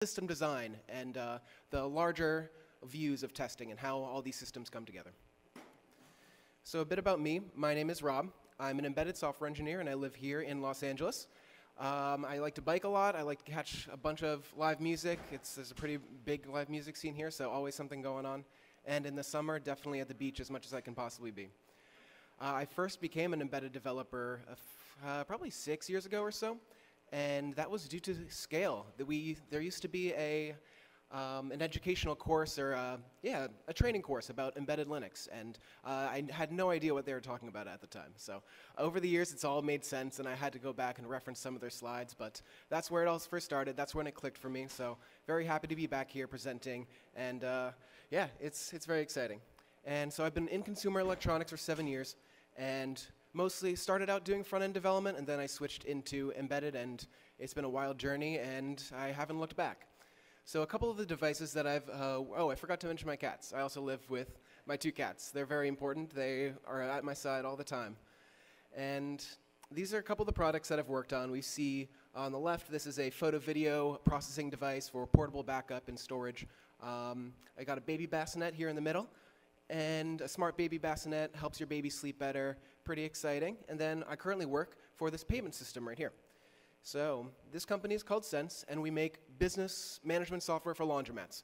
system design and the larger views of testing and how all these systems come together. So a bit about me. My name is Rob. I'm an embedded software engineer and I live here in Los Angeles. I like to bike a lot. I like to catch a bunch of live music. There's a pretty big live music scene here, so always something going on. And in the summer, definitely at the beach as much as I can possibly be. I first became an embedded developer probably 6 years ago or so, and that was due to scale. There used to be an educational course or a training course about embedded Linux, and I had no idea what they were talking about at the time. So over the years, it's all made sense, and I had to go back and reference some of their slides, but that's where it all first started. That's when it clicked for me, so very happy to be back here presenting, and yeah, it's very exciting. And so I've been in consumer electronics for 7 years, and mostly started out doing front-end development, and then I switched into embedded, and it's been a wild journey, and I haven't looked back. So a couple of the devices that I forgot to mention my cats. I also live with my 2 cats. They're very important. They are at my side all the time. And these are a couple of the products that I've worked on. We see on the left, this is a photo-video processing device for portable backup and storage. I got a baby bassinet here in the middle. And a smart baby bassinet helps your baby sleep better. Pretty exciting. And then I currently work for this payment system right here. So this company is called Sense, and we make business management software for laundromats.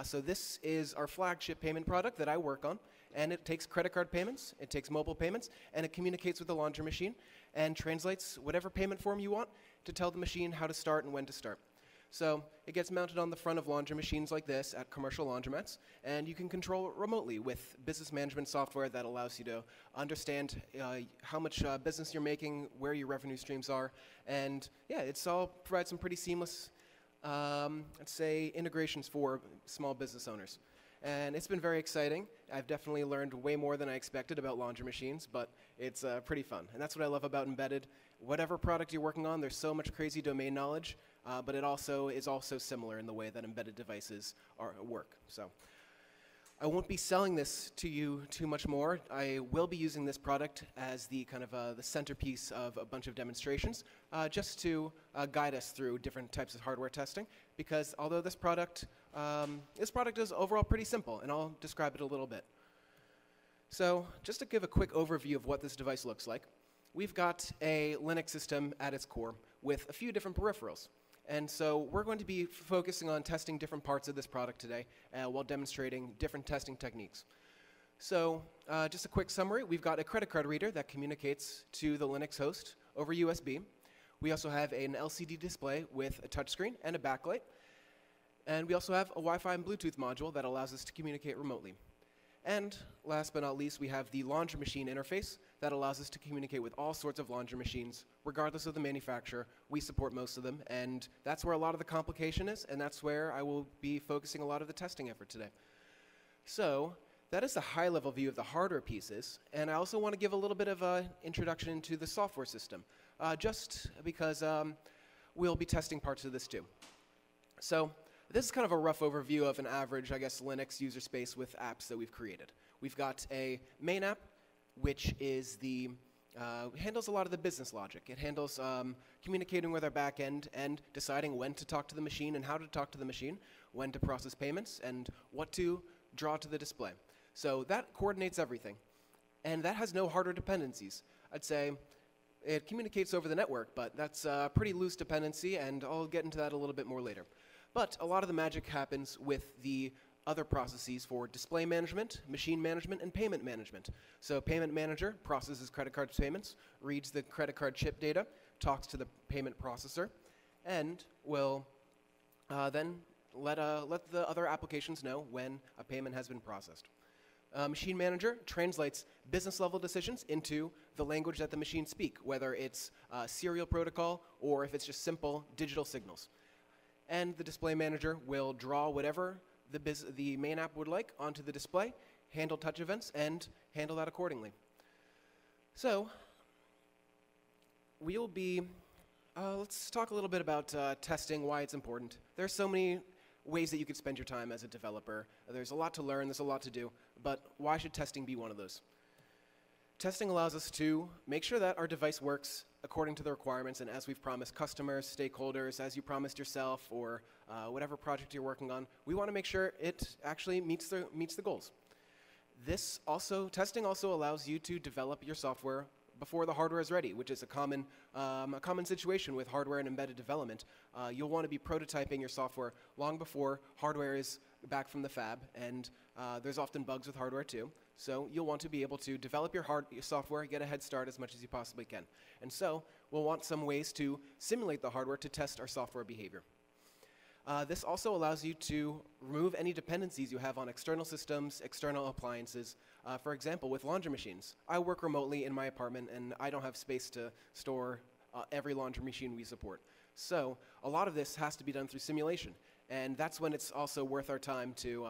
So this is our flagship payment product that I work on, and it takes credit card payments, it takes mobile payments, and it communicates with the laundry machine and translates whatever payment form you want to tell the machine how to start and when to start. So it gets mounted on the front of laundry machines like this at commercial laundromats, and you can control it remotely with business management software that allows you to understand how much business you're making, where your revenue streams are, and yeah, it's all provides some pretty seamless, I'd say, integrations for small business owners. And it's been very exciting. I've definitely learned way more than I expected about laundry machines, but it's pretty fun. And that's what I love about embedded. Whatever product you're working on, there's so much crazy domain knowledge, but it also is also similar in the way that embedded devices work. So I won't be selling this to you too much more. I will be using this product as the kind of the centerpiece of a bunch of demonstrations, just to guide us through different types of hardware testing. Because although this product is overall pretty simple, and I'll describe it a little bit. So just to give a quick overview of what this device looks like, we've got a Linux system at its core with a few different peripherals. And so we're going to be focusing on testing different parts of this product today while demonstrating different testing techniques. So just a quick summary, we've got a credit card reader that communicates to the Linux host over USB. We also have an LCD display with a touchscreen and a backlight. And we also have a Wi-Fi and Bluetooth module that allows us to communicate remotely. And last but not least, we have the laundry machine interface that allows us to communicate with all sorts of laundry machines, regardless of the manufacturer. We support most of them, and that's where a lot of the complication is, and that's where I will be focusing a lot of the testing effort today. So that is the high-level view of the hardware pieces, and I also want to give a little bit of an introduction to the software system, just because we'll be testing parts of this too. So this is kind of a rough overview of an average, I guess, Linux user space with apps that we've created. We've got a main app, which is handles a lot of the business logic. It handles communicating with our backend and deciding when to talk to the machine and how to talk to the machine, when to process payments, and what to draw to the display. So that coordinates everything. And that has no hardware dependencies. I'd say it communicates over the network, but that's a pretty loose dependency, and I'll get into that a little bit more later. But a lot of the magic happens with the other processes for display management, machine management, and payment management. So payment manager processes credit card payments, reads the credit card chip data, talks to the payment processor, and will then let the other applications know when a payment has been processed. Machine manager translates business level decisions into the language that the machines speak, whether it's serial protocol or if it's just simple digital signals. And the display manager will draw whatever the main app would like onto the display, handle touch events, and handle that accordingly. So we'll be, let's talk a little bit about testing, why it's important. There's so many ways that you could spend your time as a developer. There's a lot to learn, there's a lot to do, but why should testing be one of those? Testing allows us to make sure that our device works according to the requirements and as we've promised customers, stakeholders, as you promised yourself, or whatever project you're working on, we want to make sure it actually meets the goals. Testing also allows you to develop your software before the hardware is ready, which is a common situation with hardware and embedded development. You'll want to be prototyping your software long before hardware is back from the fab, and there's often bugs with hardware too. So you'll want to be able to develop your software, get a head start as much as you possibly can. And so we'll want some ways to simulate the hardware to test our software behavior. This also allows you to remove any dependencies you have on external systems, external appliances. For example, with laundry machines. I work remotely in my apartment, and I don't have space to store every laundry machine we support. So a lot of this has to be done through simulation, and that's when it's also worth our time to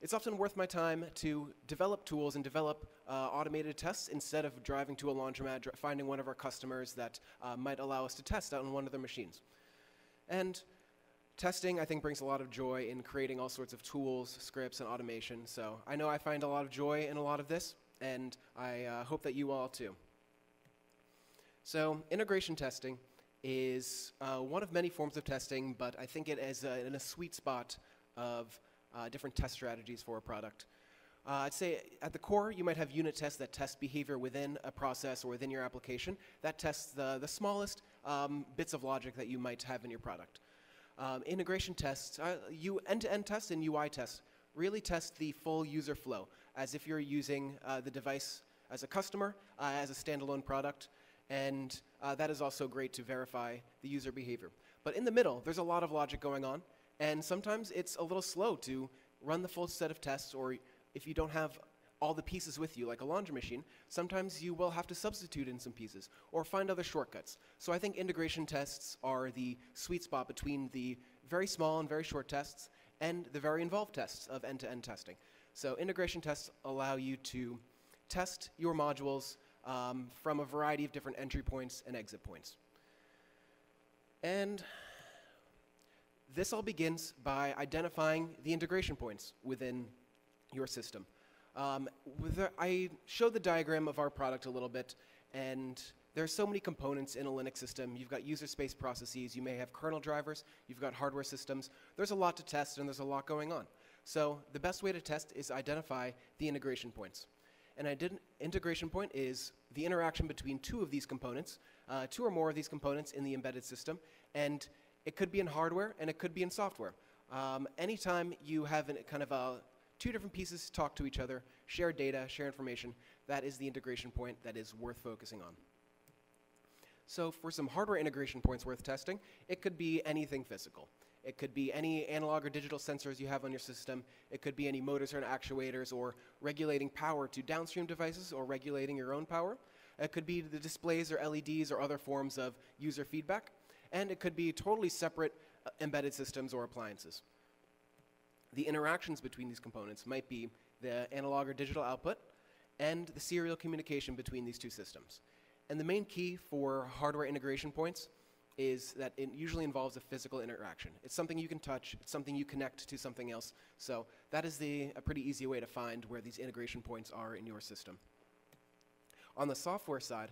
it's often worth my time to develop tools and develop automated tests instead of driving to a laundromat, finding one of our customers that might allow us to test out on one of their machines. And testing, I think, brings a lot of joy in creating all sorts of tools, scripts, and automation. So I know I find a lot of joy in a lot of this, and I hope that you all too. So integration testing is one of many forms of testing, but I think it is in a sweet spot of different test strategies for a product. I'd say at the core, you might have unit tests that test behavior within a process or within your application. That tests the smallest bits of logic that you might have in your product. Integration tests, end-to-end tests and UI tests really test the full user flow as if you're using the device as a customer, as a standalone product, and that is also great to verify the user behavior. But in the middle, there's a lot of logic going on, and sometimes it's a little slow to run the full set of tests, or if you don't have all the pieces with you, like a laundry machine, sometimes you will have to substitute in some pieces or find other shortcuts. So I think integration tests are the sweet spot between the very small and very short tests and the very involved tests of end-to-end testing. So integration tests allow you to test your modules from a variety of different entry points and exit points. And this all begins by identifying the integration points within your system. I showed the diagram of our product a little bit, and there are so many components in a Linux system. You've got user space processes, you may have kernel drivers, you've got hardware systems. There's a lot to test, and there's a lot going on. So the best way to test is identify the integration points. An integration point is the interaction between two of these components, two or more of these components in the embedded system, and it could be in hardware and it could be in software. Anytime you have two different pieces talk to each other, share data, share information, that is the integration point that is worth focusing on. So for some hardware integration points worth testing, it could be anything physical. It could be any analog or digital sensors you have on your system. It could be any motors or actuators, or regulating power to downstream devices, or regulating your own power. It could be the displays or LEDs or other forms of user feedback. And it could be totally separate embedded systems or appliances. The interactions between these components might be the analog or digital output and the serial communication between these two systems. And the main key for hardware integration points is that it usually involves a physical interaction. It's something you can touch, it's something you connect to something else. So that is a pretty easy way to find where these integration points are in your system. On the software side,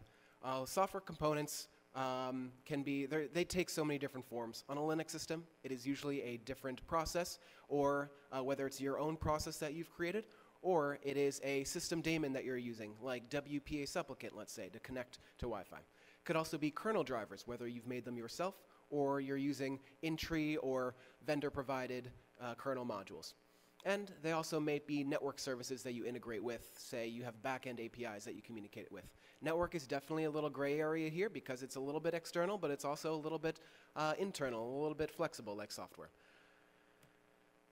software components they take so many different forms. On a Linux system, it is usually a different process, or whether it's your own process that you've created, or it is a system daemon that you're using, like WPA supplicant, let's say, to connect to Wi-Fi. Could also be kernel drivers, whether you've made them yourself, or you're using in-tree or vendor-provided kernel modules. And they also may be network services that you integrate with. Say you have back-end APIs that you communicate with. Network is definitely a little gray area here because it's a little bit external, but it's also a little bit internal, a little bit flexible like software.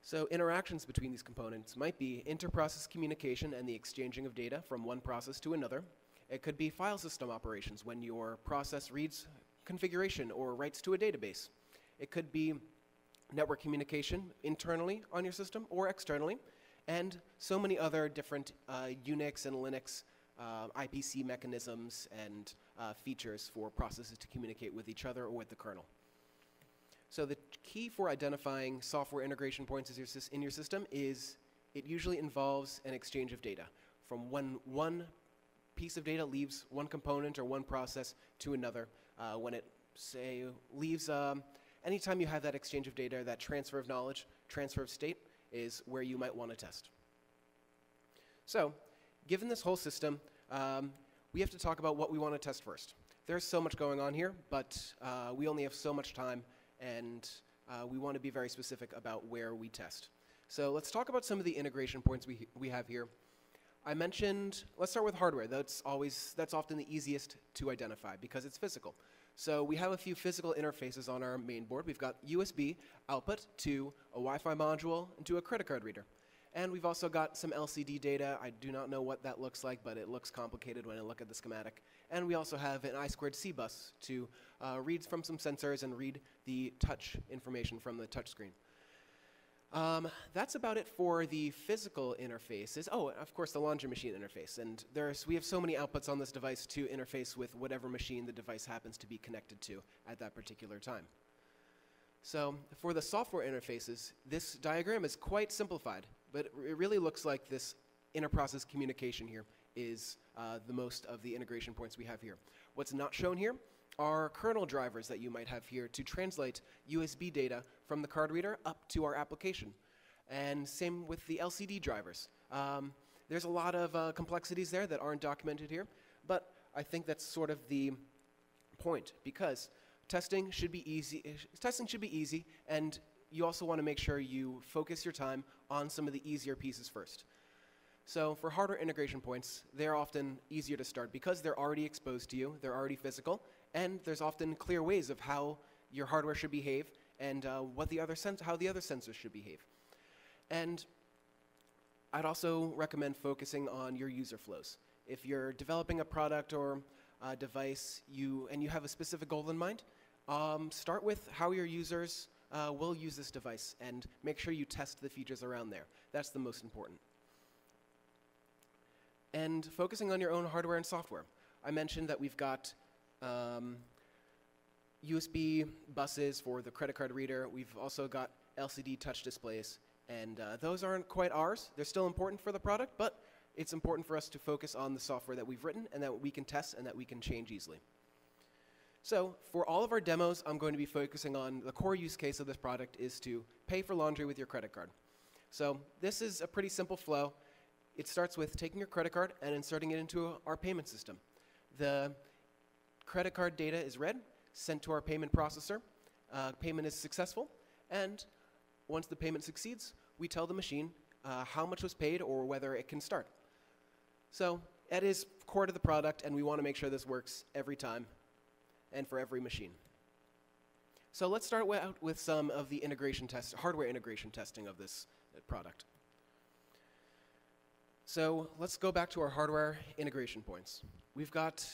So interactions between these components might be inter-process communication and the exchanging of data from one process to another. It could be file system operations when your process reads configuration or writes to a database. It could be network communication internally on your system or externally, and so many other different Unix and Linux IPC mechanisms and features for processes to communicate with each other or with the kernel. So the key for identifying software integration points in your system is it usually involves an exchange of data from when one piece of data leaves one component or one process to another. When it, say, leaves anytime you have that exchange of data, that transfer of knowledge, transfer of state, is where you might want to test. So, given this whole system, we have to talk about what we want to test first. There's so much going on here, but we only have so much time, and we want to be very specific about where we test. So let's talk about some of the integration points we have here. I mentioned, let's start with hardware. That's often the easiest to identify because it's physical. So we have a few physical interfaces on our main board. We've got USB output to a Wi-Fi module and to a credit card reader. And we've also got some LCD data. I do not know what that looks like, but it looks complicated when I look at the schematic. And we also have an I2C bus to read from some sensors and read the touch information from the touch screen. That's about it for the physical interfaces. Oh, of course, the laundry machine interface. And we have so many outputs on this device to interface with whatever machine the device happens to be connected to at that particular time. So for the software interfaces, this diagram is quite simplified, but it really looks like this inter-process communication here is the most of the integration points we have here. What's not shown here are kernel drivers that you might have here to translate USB data from the card reader up to our application. And same with the LCD drivers. There's a lot of complexities there that aren't documented here, but I think that's sort of the point, because testing should be easy, and you also want to make sure you focus your time on some of the easier pieces first. So for hardware integration points, they're often easier to start because they're already exposed to you, they're already physical, and there's often clear ways of how your hardware should behave and how the other sensors should behave. And I'd also recommend focusing on your user flows. If you're developing a product or a device and you have a specific goal in mind, start with how your users will use this device and make sure you test the features around there. That's the most important. And focusing on your own hardware and software. I mentioned that we've got USB buses for the credit card reader. We've also got LCD touch displays. And those aren't quite ours. They're still important for the product, but it's important for us to focus on the software that we've written and that we can test and that we can change easily. So for all of our demos, I'm going to be focusing on the core use case of this product is to pay for laundry with your credit card. So this is a pretty simple flow. It starts with taking your credit card and inserting it into our payment system. The credit card data is read, sent to our payment processor. Payment is successful, and once the payment succeeds, we tell the machine how much was paid or whether it can start. So that is core to the product, and we want to make sure this works every time and for every machine. So let's start out with some of the hardware integration testing of this product. So let's go back to our hardware integration points. We've got,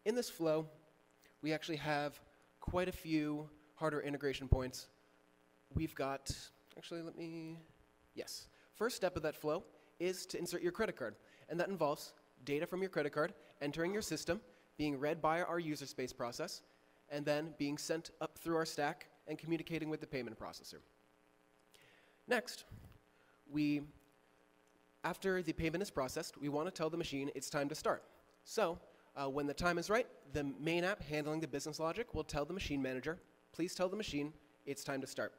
in this flow, we actually have quite a few hardware integration points. We've got, first step of that flow is to insert your credit card. And that involves data from your credit card, entering your system, being read by our user space process, and then being sent up through our stack and communicating with the payment processor. Next, after the payment is processed, we want to tell the machine it's time to start. So when the time is right, the main app handling the business logic will tell the machine manager, please tell the machine it's time to start.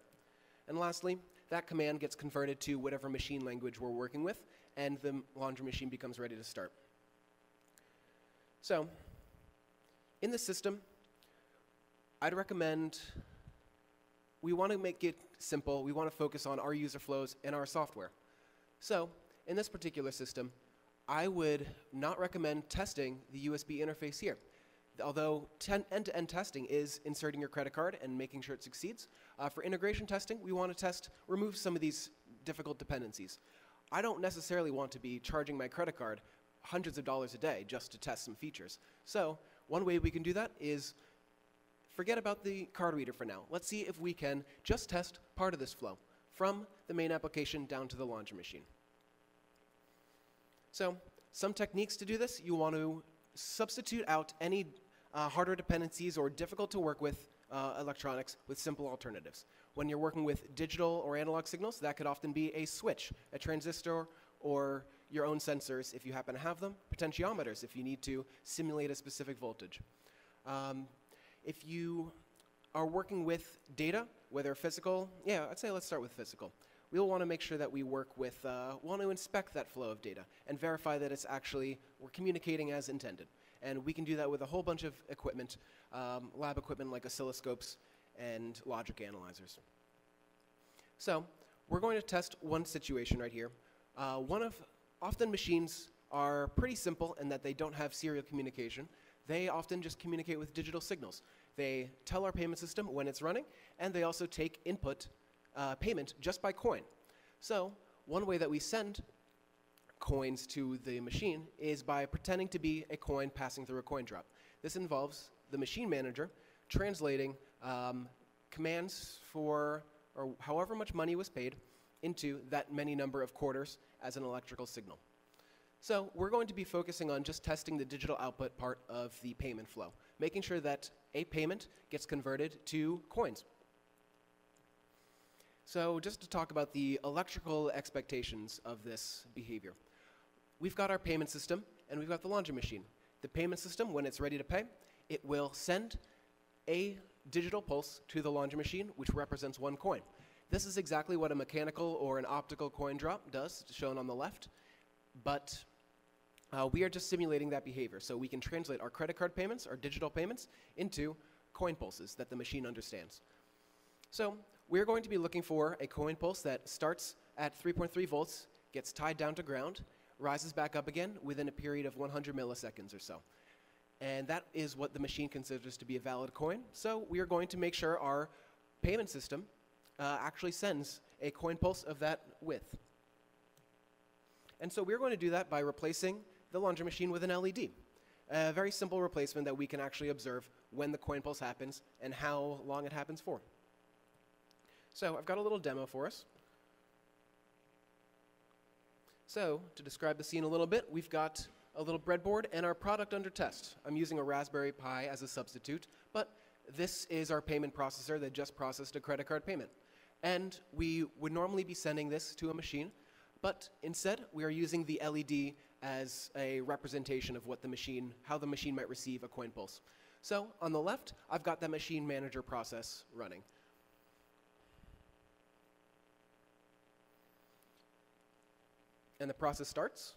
And lastly, that command gets converted to whatever machine language we're working with, and the laundry machine becomes ready to start. So in the system, I'd recommend, we want to make it simple. We want to focus on our user flows and our software. So in this particular system, I would not recommend testing the USB interface here. Although end-to-end testing is inserting your credit card and making sure it succeeds, for integration testing, we want to remove some of these difficult dependencies. I don't necessarily want to be charging my credit card hundreds of dollars a day just to test some features. So one way we can do that is forget about the card reader for now. Let's see if we can just test part of this flow from the main application down to the laundry machine. So some techniques to do this, you want to substitute out any hardware dependencies or difficult to work with electronics with simple alternatives. When you're working with digital or analog signals, that could often be a switch, a transistor, or your own sensors if you happen to have them, potentiometers if you need to simulate a specific voltage. If you are working with data, whether physical, I'd say let's start with physical. We'll want to make sure that we work with, want to inspect that flow of data and verify that it's actually, we're communicating as intended. And we can do that with a whole bunch of equipment, lab equipment like oscilloscopes and logic analyzers. So we're going to test one situation right here. Often machines are pretty simple in that they don't have serial communication. They often just communicate with digital signals. They tell our payment system when it's running, and they also take input payment just by coin. So one way that we send coins to the machine is by pretending to be a coin passing through a coin drop. This involves the machine manager translating commands for, or however much money was paid, into that many number of quarters as an electrical signal. So we're going to be focusing on just testing the digital output part of the payment flow, making sure that a payment gets converted to coins. So just to talk about the electrical expectations of this behavior. We've got our payment system, and we've got the laundry machine. The payment system, when it's ready to pay, it will send a digital pulse to the laundry machine, which represents one coin. This is exactly what a mechanical or an optical coin drop does, shown on the left, but we are just simulating that behavior. So we can translate our credit card payments, our digital payments, into coin pulses that the machine understands. So we're going to be looking for a coin pulse that starts at 3.3 volts, gets tied down to ground, rises back up again within a period of 100 milliseconds or so. And that is what the machine considers to be a valid coin. So we are going to make sure our payment system actually sends a coin pulse of that width. And so we're going to do that by replacing the laundry machine with an LED. A very simple replacement that we can actually observe when the coin pulse happens and how long it happens for. So I've got a little demo for us. So to describe the scene a little bit, we've got a little breadboard and our product under test. I'm using a Raspberry Pi as a substitute, but this is our payment processor that just processed a credit card payment. And we would normally be sending this to a machine, but instead we are using the LED as a representation of what the machine, how the machine might receive a coin pulse. So on the left, I've got that machine manager process running. And the process starts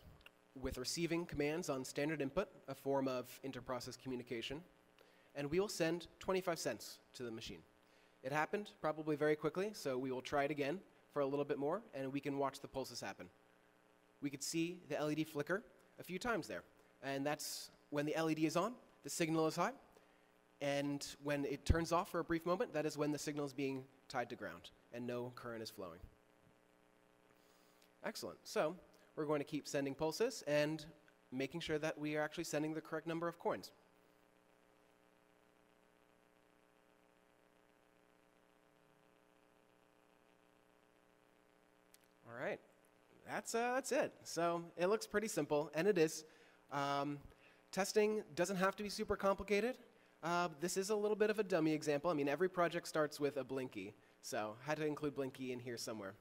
with receiving commands on standard input, a form of inter-process communication, and we will send 25 cents to the machine. It happened probably very quickly, so we will try it again for a little bit more, and we can watch the pulses happen. We could see the LED flicker a few times there, and that's when the LED is on, the signal is high, and when it turns off for a brief moment, that is when the signal is being tied to ground and no current is flowing. Excellent. So we're going to keep sending pulses and making sure that we are actually sending the correct number of coins. All right, that's it. So it looks pretty simple, and it is. Testing doesn't have to be super complicated. This is a little bit of a dummy example. I mean, every project starts with a Blinky, so I had to include Blinky in here somewhere.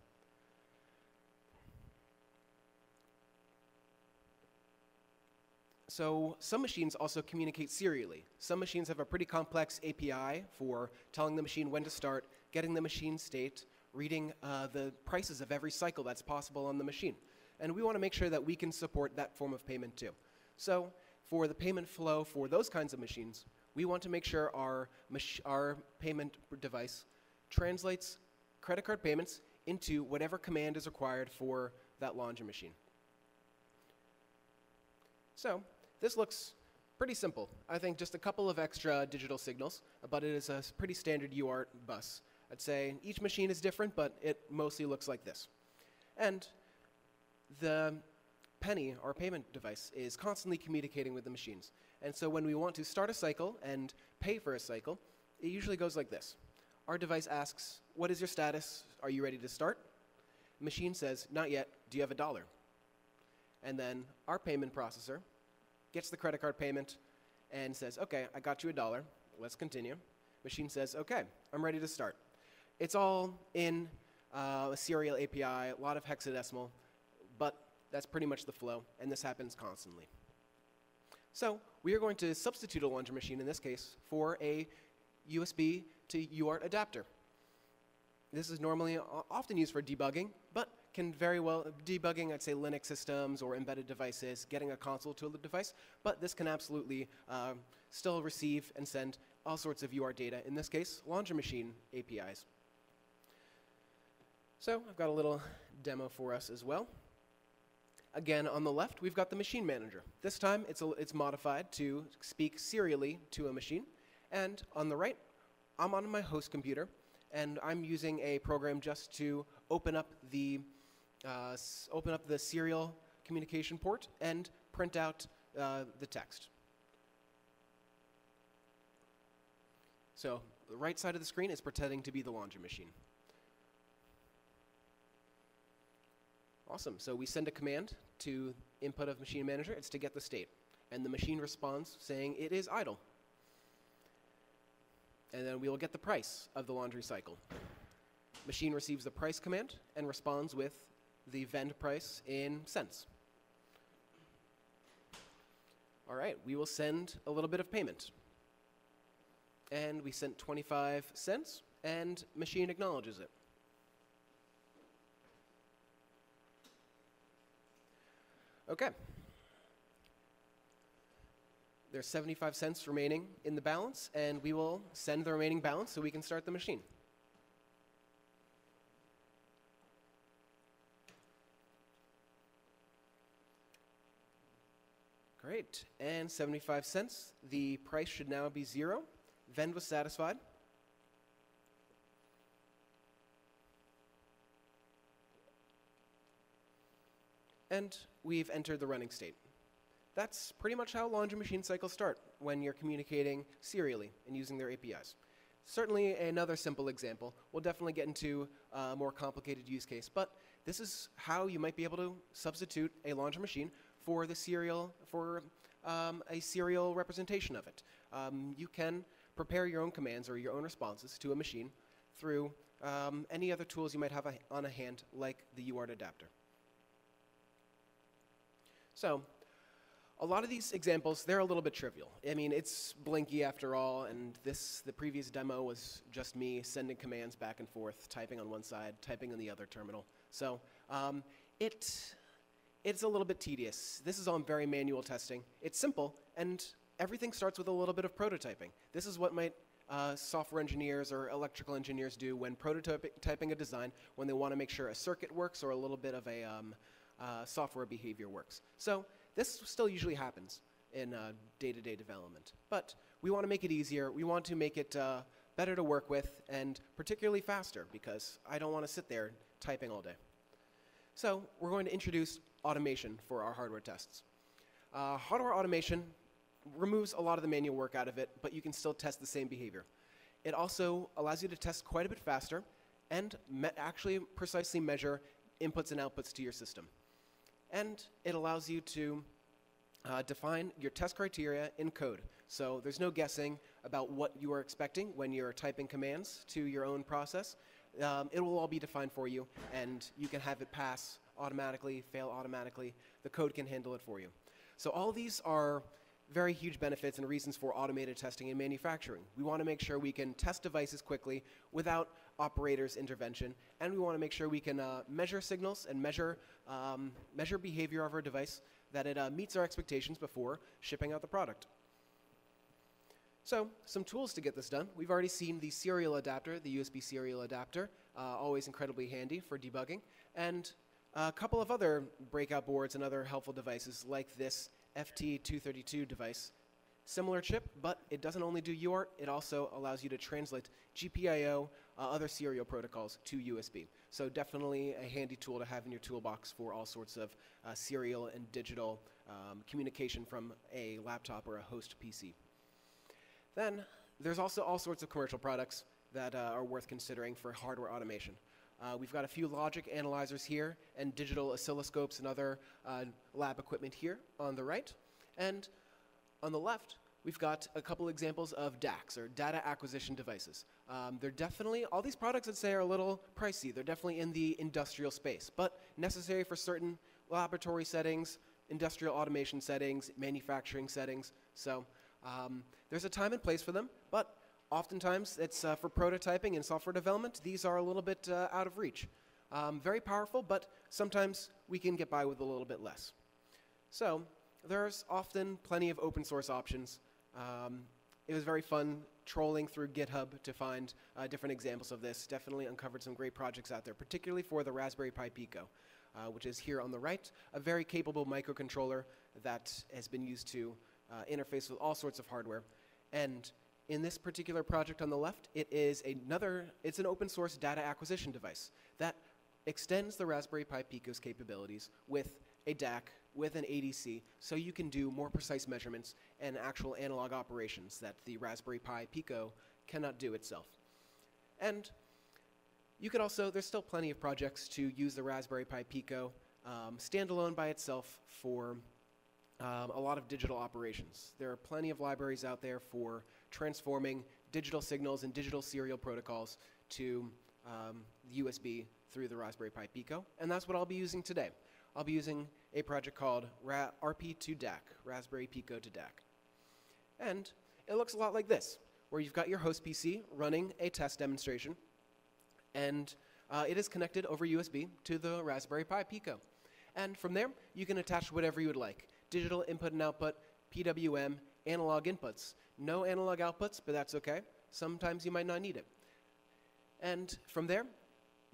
So some machines also communicate serially. Some machines have a pretty complex API for telling the machine when to start, getting the machine state, reading the prices of every cycle that's possible on the machine. And we want to make sure that we can support that form of payment too. So for the payment flow for those kinds of machines, we want to make sure our payment device translates credit card payments into whatever command is required for that laundry machine. So this looks pretty simple. I think just a couple of extra digital signals, but it is a pretty standard UART bus. I'd say each machine is different, but it mostly looks like this. And the penny, our payment device, is constantly communicating with the machines. And so when we want to start a cycle and pay for a cycle, it usually goes like this. Our device asks, what is your status? Are you ready to start? The machine says, not yet. Do you have $1? And then our payment processor gets the credit card payment and says, okay, I got you $1. Let's continue. Machine says, okay, I'm ready to start. It's all in a serial API, a lot of hexadecimal, but that's pretty much the flow, and this happens constantly. So we are going to substitute a laundry machine, in this case, for a USB to UART adapter. This is normally often used for debugging, but can very well, debugging, I'd say Linux systems or embedded devices, getting a console to a device, but this can absolutely still receive and send all sorts of UART data, in this case, Laundry Machine APIs. So I've got a little demo for us as well. Again, on the left, we've got the machine manager. This time, it's modified to speak serially to a machine. And on the right, I'm on my host computer, and I'm using a program just to open up the serial communication port and print out the text. So the right side of the screen is pretending to be the laundry machine. Awesome. So we send a command to input of machine manager. It's to get the state. And the machine responds saying it is idle. And then we will get the price of the laundry cycle. Machine receives the price command and responds with the vend price in cents. All right, we will send a little bit of payment. And we sent 25 cents, and machine acknowledges it. Okay. There's 75 cents remaining in the balance, and we will send the remaining balance so we can start the machine. Great, and 75 cents. The price should now be 0. Vend was satisfied. And we've entered the running state. That's pretty much how laundry machine cycles start when you're communicating serially and using their APIs. Certainly another simple example. We'll definitely get into a more complicated use case, but this is how you might be able to substitute a laundry machine for the serial, a serial representation of it. You can prepare your own commands or your own responses to a machine through any other tools you might have on a hand, like the UART adapter. So, a lot of these examples, they're a little bit trivial. I mean, it's Blinky after all, and the previous demo was just me sending commands back and forth, typing on one side, typing on the other terminal. So, it's a little bit tedious. This is all very manual testing. It's simple, and everything starts with a little bit of prototyping. This is what software engineers or electrical engineers do when prototyping a design, when they want to make sure a circuit works or a little bit of a software behavior works. So this still usually happens in day-to-day development. But we want to make it easier. We want to make it better to work with, and particularly faster, because I don't want to sit there typing all day. So we're going to introduce automation for our hardware tests. Hardware automation removes a lot of the manual work out of it, but you can still test the same behavior. It also allows you to test quite a bit faster and actually precisely measure inputs and outputs to your system. And it allows you to define your test criteria in code. So there's no guessing about what you are expecting when you're typing commands to your own process. It will all be defined for you, and you can have it pass automatically, fail automatically. The code can handle it for you. So all these are very huge benefits and reasons for automated testing in manufacturing. We want to make sure we can test devices quickly without operators' intervention, and we want to make sure we can measure signals and measure behavior of our device, that it meets our expectations before shipping out the product. So, some tools to get this done. We've already seen the serial adapter, the USB serial adapter, always incredibly handy for debugging, and a couple of other breakout boards and other helpful devices like this FT232 device. Similar chip, but it doesn't only do UART, it also allows you to translate GPIO, other serial protocols to USB. So definitely a handy tool to have in your toolbox for all sorts of serial and digital communication from a laptop or a host PC. Then there's also all sorts of commercial products that are worth considering for hardware automation. We've got a few logic analyzers here and digital oscilloscopes and other lab equipment here on the right. And on the left, we've got a couple examples of DACs, or data acquisition devices. They're definitely, all these products I'd say are a little pricey. They're definitely in the industrial space, but necessary for certain laboratory settings, industrial automation settings, manufacturing settings. So there's a time and place for them, but Oftentimes, it's for prototyping and software development. These are a little bit out of reach. Very powerful, but sometimes we can get by with a little bit less. So there's often plenty of open source options. It was very fun trolling through GitHub to find different examples of this. Definitely uncovered some great projects out there, particularly for the Raspberry Pi Pico, which is here on the right, a very capable microcontroller that has been used to interface with all sorts of hardware. And in this particular project on the left, it's an open source data acquisition device that extends the Raspberry Pi Pico's capabilities with a DAC, with an ADC, so you can do more precise measurements and actual analog operations that the Raspberry Pi Pico cannot do itself. And you could also, there's still plenty of projects to use the Raspberry Pi Pico standalone by itself for a lot of digital operations. There are plenty of libraries out there for transforming digital signals and digital serial protocols to USB through the Raspberry Pi Pico, and that's what I'll be using today. I'll be using a project called RP2DAC, Raspberry Pico to DAC. And it looks a lot like this, where you've got your host PC running a test demonstration, and it is connected over USB to the Raspberry Pi Pico. And from there, you can attach whatever you would like. Digital input and output, PWM, analog inputs. No analog outputs, but that's okay. Sometimes you might not need it. And from there,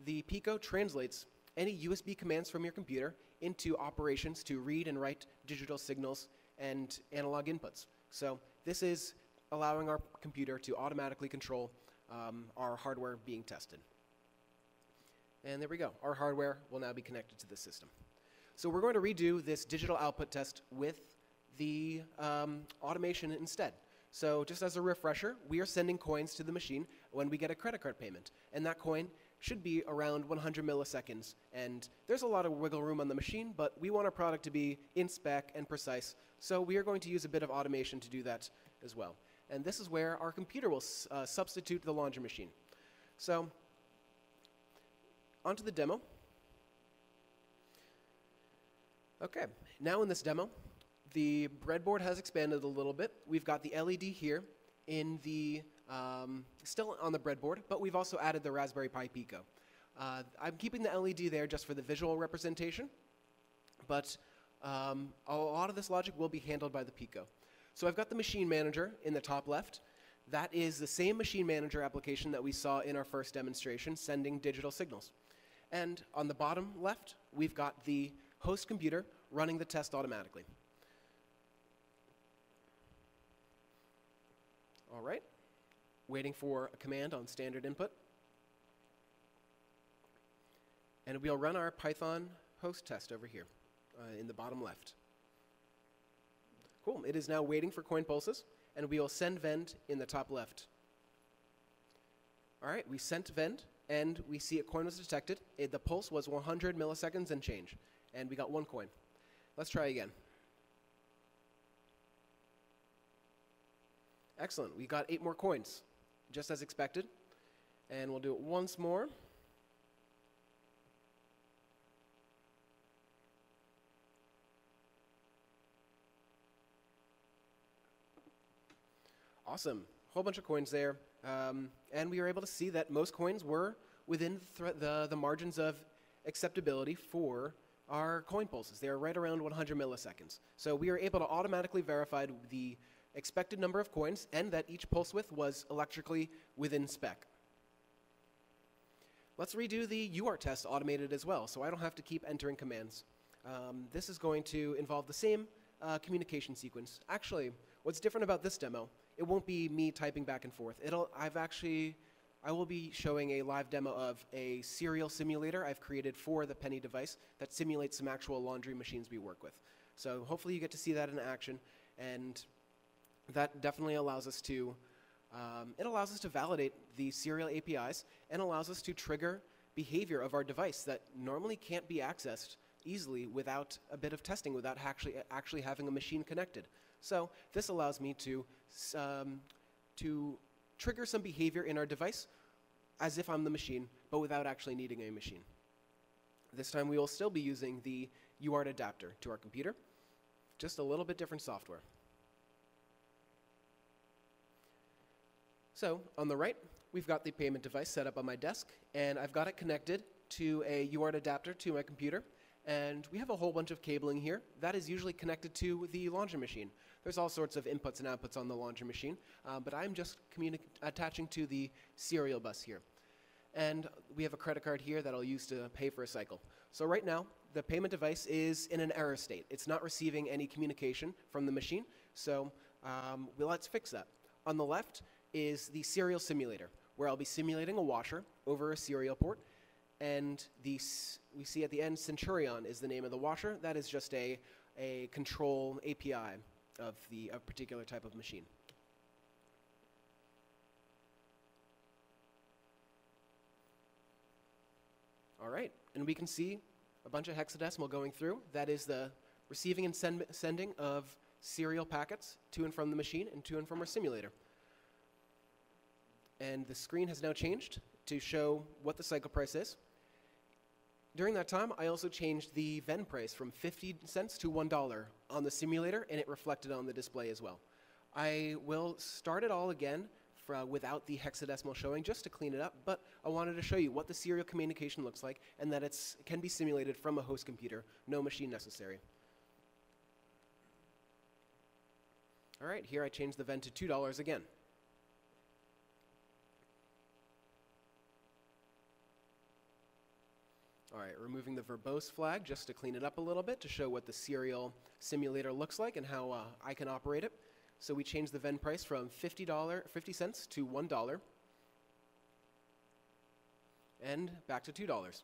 the Pico translates any USB commands from your computer into operations to read and write digital signals and analog inputs. So this is allowing our computer to automatically control our hardware being tested. And there we go. Our hardware will now be connected to the system. So we're going to redo this digital output test with the automation instead. So just as a refresher, we are sending coins to the machine when we get a credit card payment. And that coin should be around 100 milliseconds. And there's a lot of wiggle room on the machine, but we want our product to be in spec and precise. So we are going to use a bit of automation to do that as well. And this is where our computer will substitute the laundry machine. So onto the demo. Okay, now in this demo, the breadboard has expanded a little bit. We've got the LED here in the still on the breadboard, but we've also added the Raspberry Pi Pico. I'm keeping the LED there just for the visual representation, but a lot of this logic will be handled by the Pico. So I've got the machine manager in the top left. That is the same machine manager application that we saw in our first demonstration, sending digital signals. And on the bottom left, we've got the host computer running the test automatically. All right, waiting for a command on standard input. And we'll run our Python host test over here in the bottom left. Cool, it is now waiting for coin pulses, and we will send vend in the top left. All right, we sent vend, and we see a coin was detected. The pulse was 100 milliseconds and change, and we got one coin. Let's try again. Excellent, we got 8 more coins, just as expected. And we'll do it once more. Awesome, whole bunch of coins there. And we were able to see that most coins were within the margins of acceptability for our coin pulses. They are right around 100 milliseconds. So we are able to automatically verify the expected number of coins and that each pulse width was electrically within spec. Let's redo the UART test automated as well, so I don't have to keep entering commands. This is going to involve the same communication sequence. Actually, what's different about this demo, it won't be me typing back and forth. I will be showing a live demo of a serial simulator I've created for the Penny device that simulates some actual laundry machines we work with. So hopefully you get to see that in action, and that definitely allows us to validate the serial APIs and allows us to trigger behavior of our device that normally can't be accessed easily without a bit of testing, without actually having a machine connected. So this allows me to trigger some behavior in our device as if I'm the machine, but without actually needing a machine. This time we will still be using the UART adapter to our computer, just a little bit different software. So on the right, we've got the payment device set up on my desk, and I've got it connected to a UART adapter to my computer. And we have a whole bunch of cabling here that is usually connected to the laundry machine. There's all sorts of inputs and outputs on the laundry machine, but I'm just attaching to the serial bus here. And we have a credit card here that I'll use to pay for a cycle. So right now, the payment device is in an error state. It's not receiving any communication from the machine, so let's fix that. On the left is the serial simulator, where I'll be simulating a washer over a serial port. And we see at the end, Centurion is the name of the washer. That is just a control API of a particular type of machine. All right, and we can see a bunch of hexadecimal going through. That is the receiving and sending of serial packets to and from the machine and to and from our simulator. And the screen has now changed to show what the cycle price is. During that time, I also changed the VEN price from 50 cents to $1 on the simulator, and it reflected on the display as well. I will start it all again without the hexadecimal showing, just to clean it up, but I wanted to show you what the serial communication looks like and that it can be simulated from a host computer, no machine necessary. All right, here I changed the VEN to $2 again. All right, removing the verbose flag just to clean it up a little bit to show what the serial simulator looks like and how I can operate it. So we changed the VEN price from 50 cents to $1 and back to $2.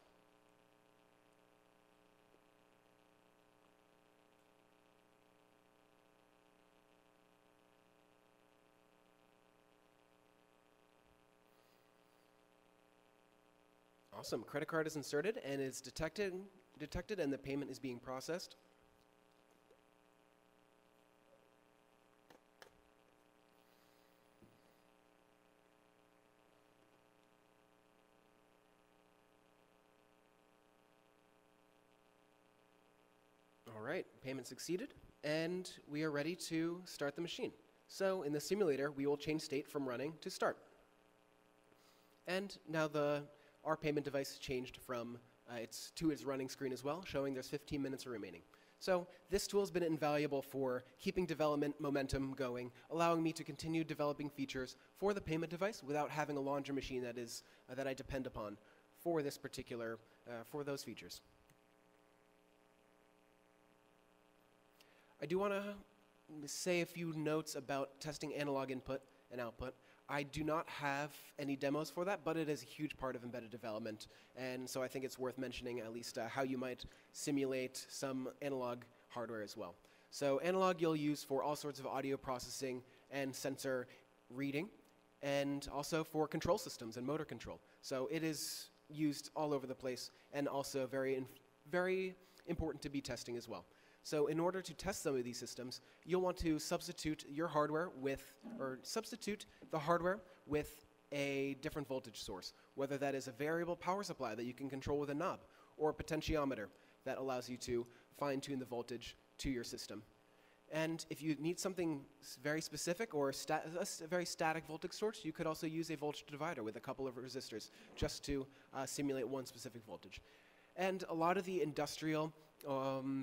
Awesome. Credit card is inserted and it's detected and the payment is being processed. All right, payment succeeded, and we are ready to start the machine. So in the simulator, we will change state from running to start. And now our payment device changed from to its running screen as well, showing there's 15 minutes remaining. So this tool has been invaluable for keeping development momentum going, allowing me to continue developing features for the payment device without having a laundry machine that I depend upon for this particular, for those features. I do want to say a few notes about testing analog input and output. I do not have any demos for that, but it is a huge part of embedded development, and so I think it's worth mentioning at least how you might simulate some analog hardware as well. So analog you'll use for all sorts of audio processing and sensor reading, and also for control systems and motor control. So it is used all over the place, and also very important to be testing as well. So in order to test some of these systems, you'll want to substitute your hardware substitute the hardware with a different voltage source, whether that is a variable power supply that you can control with a knob, or a potentiometer that allows you to fine-tune the voltage to your system. And if you need something very specific or a very static voltage source, you could also use a voltage divider with a couple of resistors just to simulate one specific voltage. And a lot of the industrial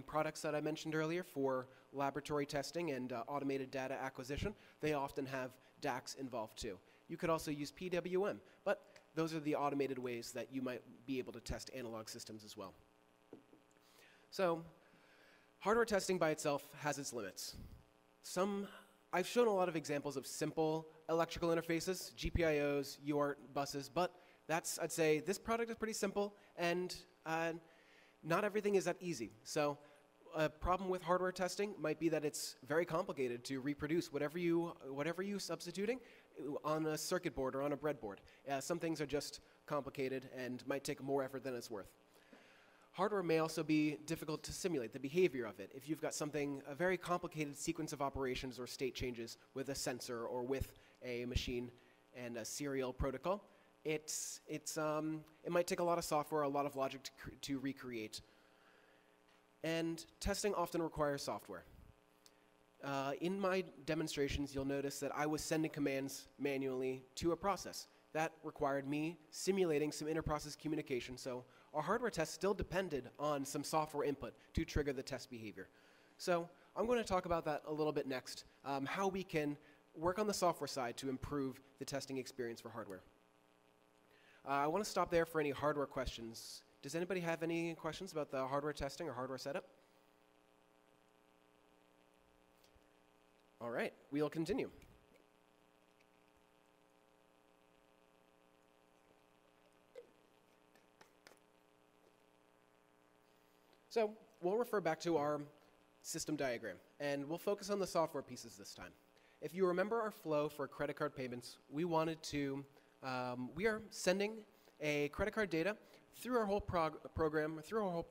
products that I mentioned earlier for laboratory testing and automated data acquisition, they often have DACs involved too. You could also use PWM, but those are the automated ways that you might be able to test analog systems as well. So hardware testing by itself has its limits. I've shown a lot of examples of simple electrical interfaces, GPIOs, UART buses, but I'd say this product is pretty simple, and not everything is that easy. So a problem with hardware testing might be that it's very complicated to reproduce whatever you're substituting on a circuit board or on a breadboard. Some things are just complicated and might take more effort than it's worth. Hardware may also be difficult to simulate the behavior of it. If you've got a very complicated sequence of operations or state changes with a sensor or with a machine and a serial protocol, it might take a lot of software, a lot of logic to recreate. And testing often requires software. in my demonstrations, you'll notice that I was sending commands manually to a process. That required me simulating some inter-process communication, so our hardware test still depended on some software input to trigger the test behavior. So I'm going to talk about that a little bit next, how we can work on the software side to improve the testing experience for hardware. I want to stop there for any hardware questions. Does anybody have any questions about the hardware testing or hardware setup? All right, we'll continue. So we'll refer back to our system diagram, and we'll focus on the software pieces this time. If you remember our flow for credit card payments, we wanted to, we are sending a credit card data through our whole program, through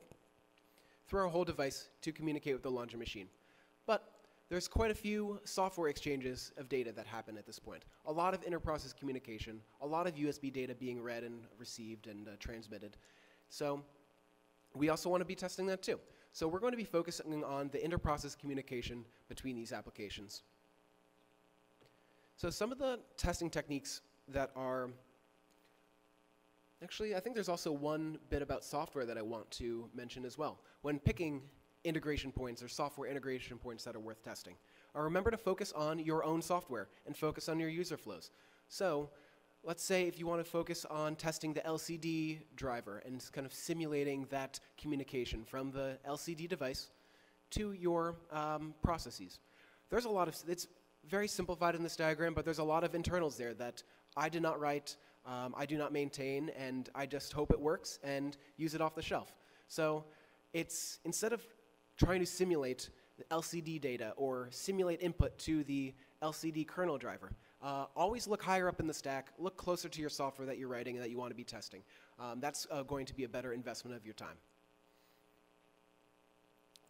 our whole device to communicate with the laundry machine. But there's quite a few software exchanges of data that happen at this point. A lot of inter-process communication, a lot of USB data being read and received and transmitted. So we also want to be testing that too. So we're going to be focusing on the inter-process communication between these applications. So some of the testing techniques that are, actually I think there's also one bit about software that I want to mention as well. When picking integration points or software integration points that are worth testing, remember to focus on your own software and focus on your user flows. So let's say if you want to focus on testing the LCD driver and kind of simulating that communication from the LCD device to your processes. There's a lot of, it's very simplified in this diagram, but there's a lot of internals there that I did not write, I do not maintain, and I just hope it works and use it off the shelf. So it's, instead of trying to simulate the LCD data or simulate input to the LCD kernel driver, always look higher up in the stack, look closer to your software that you're writing and that you want to be testing. That's going to be a better investment of your time.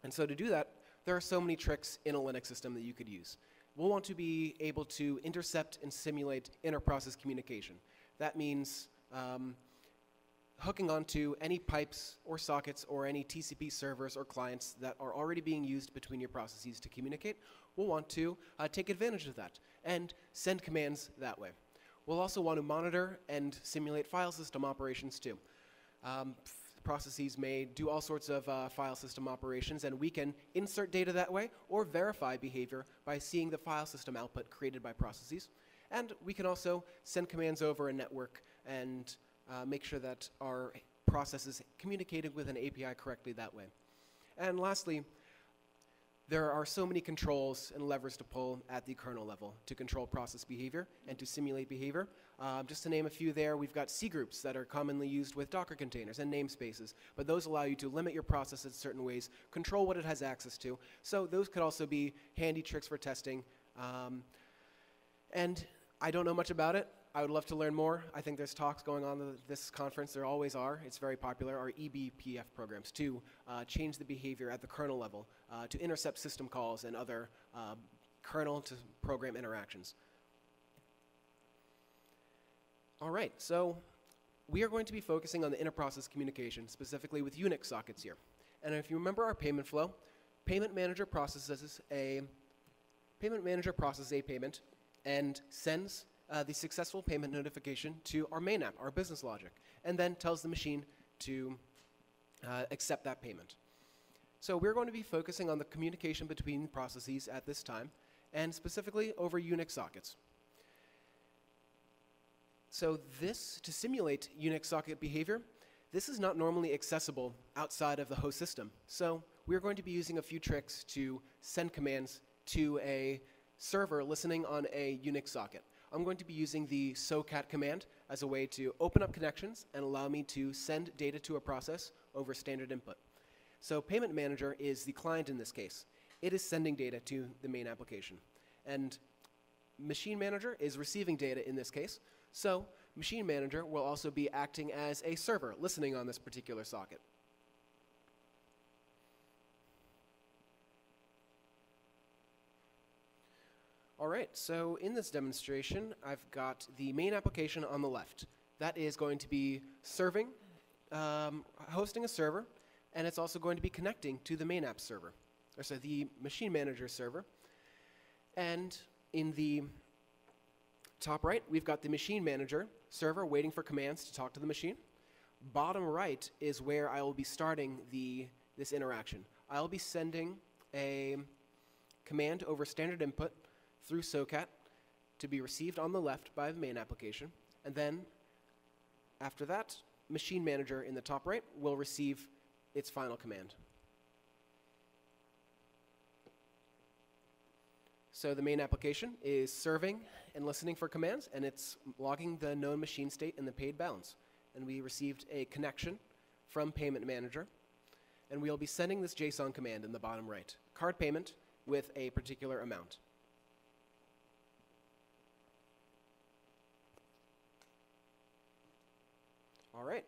And so to do that, there are so many tricks in a Linux system that you could use. We'll want to be able to intercept and simulate inter-process communication. That means hooking onto any pipes or sockets or any TCP servers or clients that are already being used between your processes to communicate. We'll want to take advantage of that and send commands that way. We'll also want to monitor and simulate file system operations too. Processes may do all sorts of file system operations, and we can insert data that way or verify behavior by seeing the file system output created by processes. And we can also send commands over a network and make sure that our process is communicated with an API correctly that way. And lastly, there are so many controls and levers to pull at the kernel level to control process behavior and to simulate behavior. Just to name a few there, we've got C groups that are commonly used with Docker containers and namespaces, but those allow you to limit your process in certain ways, control what it has access to. So those could also be handy tricks for testing. And I don't know much about it. I would love to learn more. I think there's talks going on at this conference. There always are. It's very popular. Our eBPF programs to change the behavior at the kernel level, to intercept system calls and other kernel to program interactions. All right, so we are going to be focusing on the inter-process communication, specifically with Unix sockets here. And if you remember our payment flow, Payment Manager processes a payment and sends the successful payment notification to our main app, our business logic, and then tells the machine to accept that payment. So we're going to be focusing on the communication between processes at this time, and specifically over Unix sockets. So this, to simulate Unix socket behavior, this is not normally accessible outside of the host system. So we're going to be using a few tricks to send commands to a server listening on a Unix socket. I'm going to be using the socat command as a way to open up connections and allow me to send data to a process over standard input. So Payment Manager is the client in this case. It is sending data to the main application. And Machine Manager is receiving data in this case. So Machine Manager will also be acting as a server listening on this particular socket. All right, so in this demonstration, I've got the main application on the left. That is going to be serving, hosting a server, and it's also going to be connecting to the main app server, or so the Machine Manager server. And in the top right, we've got the machine manager server waiting for commands to talk to the machine. Bottom right is where I will be starting this interaction. I'll be sending a command over standard input through SOCAT to be received on the left by the main application. And then after that, machine manager in the top right will receive its final command. So the main application is serving and listening for commands, and it's logging the known machine state and the paid balance. And we received a connection from payment manager, and we'll be sending this JSON command in the bottom right, card payment with a particular amount. All right,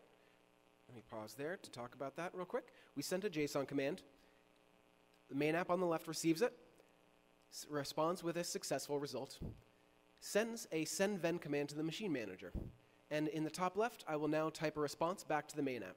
let me pause there to talk about that real quick. We sent a JSON command. The main app on the left receives it, responds with a successful result, sends a send-ven command to the machine manager. And in the top left, I will now type a response back to the main app.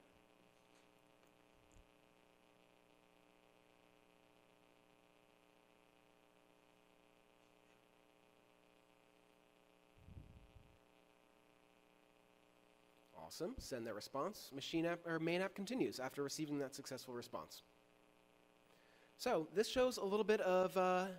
Awesome, send that response. Main app continues after receiving that successful response. So this shows a little bit of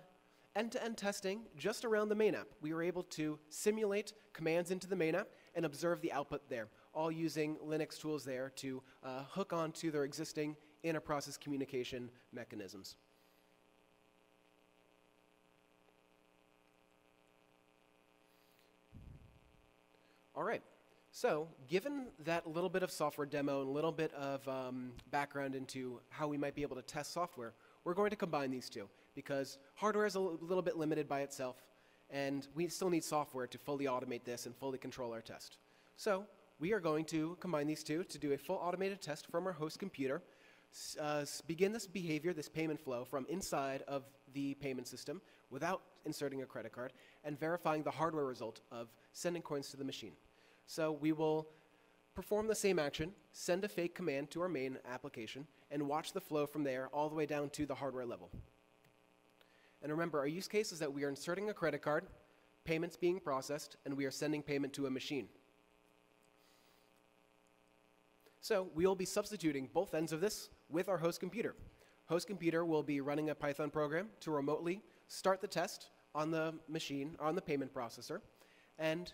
end-to-end testing just around the main app. We were able to simulate commands into the main app and observe the output there, all using Linux tools there to hook onto their existing inter-process communication mechanisms. All right. So, given that little bit of software demo and a little bit of background into how we might be able to test software, we're going to combine these two because hardware is a little bit limited by itself, and we still need software to fully automate this and fully control our test. So, we are going to combine these two to do a full automated test from our host computer, begin this behavior, this payment flow from inside of the payment system without inserting a credit card, and verifying the hardware result of sending coins to the machine. So we will perform the same action, send a fake command to our main application, and watch the flow from there all the way down to the hardware level. And remember, our use case is that we are inserting a credit card, payments being processed, and we are sending payment to a machine. So we will be substituting both ends of this with our host computer. Host computer will be running a Python program to remotely start the test on the machine, on the payment processor, and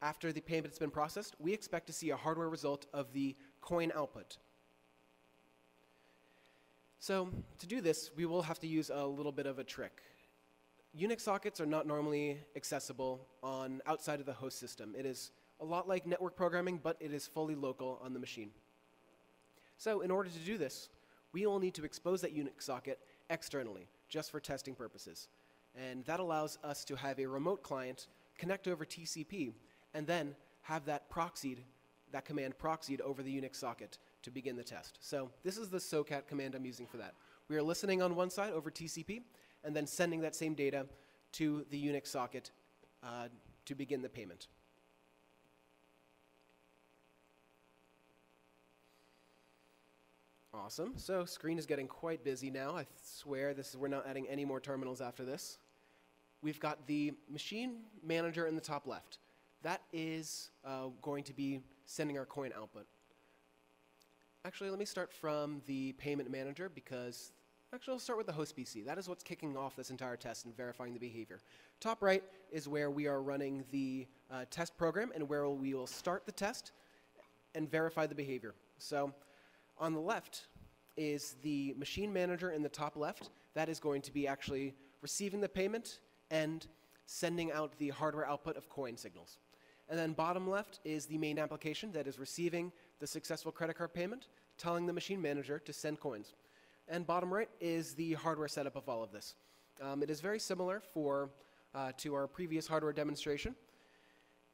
after the payment has been processed, we expect to see a hardware result of the coin output. So to do this, we will have to use a little bit of a trick. Unix sockets are not normally accessible outside of the host system. It is a lot like network programming, but it is fully local on the machine. So in order to do this, we will need to expose that Unix socket externally, just for testing purposes. And that allows us to have a remote client connect over TCP and then have that command proxied over the Unix socket to begin the test. So this is the SOCAT command I'm using for that. We are listening on one side over TCP and then sending that same data to the Unix socket to begin the payment. Awesome. So screen is getting quite busy now. I swear we're not adding any more terminals after this. We've got the machine manager in the top left. That is going to be sending our coin output. Actually, let me start from the payment manager because, actually, I'll start with the host PC. That is what's kicking off this entire test and verifying the behavior. Top right is where we are running the test program and where we will start the test and verify the behavior. So on the left is the machine manager in the top left. That is going to be actually receiving the payment and sending out the hardware output of coin signals. And then bottom left is the main application that is receiving the successful credit card payment, telling the machine manager to send coins. And bottom right is the hardware setup of all of this. It is very similar to our previous hardware demonstration.